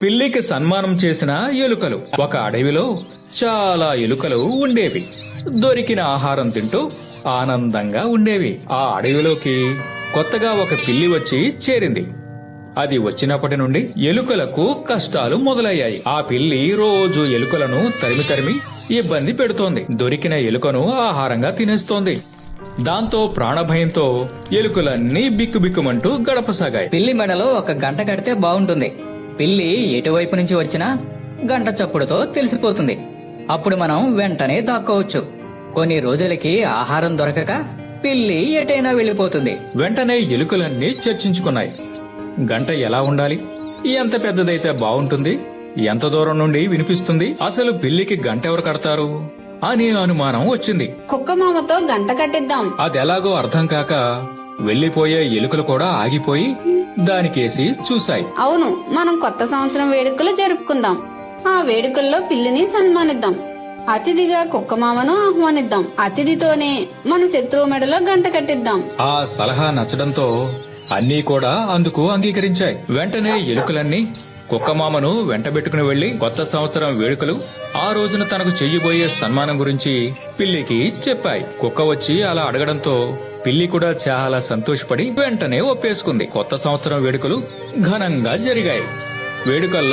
పిల్లికి సన్మానం చేసిన ఎలుకలు. ఒక అడవిలో చాలా ఎలుకలు ఉండేవి. దొరికిన ఆహారం తింటూ ఆనందంగా ఉండేవి. ఆ అడవిలోకి కొత్తగా ఒక పిల్లి వచ్చి చేరింది. అది వచ్చినప్పటి నుండి ఎలుకలకు కష్టాలు మొదలయ్యాయి. ఆ పిల్లి రోజు ఎలుకలను తరిమి తరిమి ఇబ్బంది పెడుతోంది. దొరికిన ఎలుకను ఆహారంగా తినేస్తోంది. దాంతో ప్రాణభయంతో ఎలుకలన్నీ బిక్కుబిక్కుమంటూ గడపసాగాయి. పిల్లి మెడలో ఒక గంట కడితే బాగుంటుంది. పిల్లి ఎటువైపు నుంచి వచ్చినా గంట చప్పుడుతో తెలిసిపోతుంది. అప్పుడు మనం వెంటనే దాక్కోవచ్చు. కొన్ని రోజులకి ఆహారం దొరకక పిల్లి ఎటైనా వెళ్లిపోతుంది. వెంటనే ఎలుకలన్నీ చర్చించుకున్నాయి. గంట ఎలా ఉండాలి? ఎంత పెద్దదైతే బాగుంటుంది? ఎంత దూరం నుండి వినిపిస్తుంది? అసలు పిల్లికి గంట ఎవరు కడతారు అని అనుమానం వచ్చింది. కుక్క మామతో గంట కట్టిద్దాం. అదెలాగో అర్థం కాక వెళ్లిపోయే ఎలుకలు కూడా ఆగిపోయి దానికేసి చూశాయి. అవును, మనం కొత్త సంవత్సరం వేడుకలు జరుపుకుందాం. ఆ వేడుకల్లో పిల్లిని సన్మానిద్దాం. అతిథిగా కుక్క మామను ఆహ్వానిద్దాం. అతిథితోనే మన శత్రువు మెడలో గంట కట్టిద్దాం. ఆ సలహా నచ్చడంతో అన్నీ కూడా అందుకు అంగీకరించాయి. వెంటనే ఎలుకలన్నీ కుక్కమామను వెంటబెట్టుకుని వెళ్లి కొత్త సంవత్సరం వేడుకలు, ఆ రోజున తనకు చెయ్యబోయే సన్మానం గురించి పిల్లికి చెప్పాయి. కుక్క వచ్చి అలా అడగడంతో పిల్లి కూడా చాలా సంతోషపడి వెంటనే ఒప్పేసుకుంది. కొత్త సంవత్సరం వేడుకలు ఘనంగా జరిగాయి. వేడుకల్లో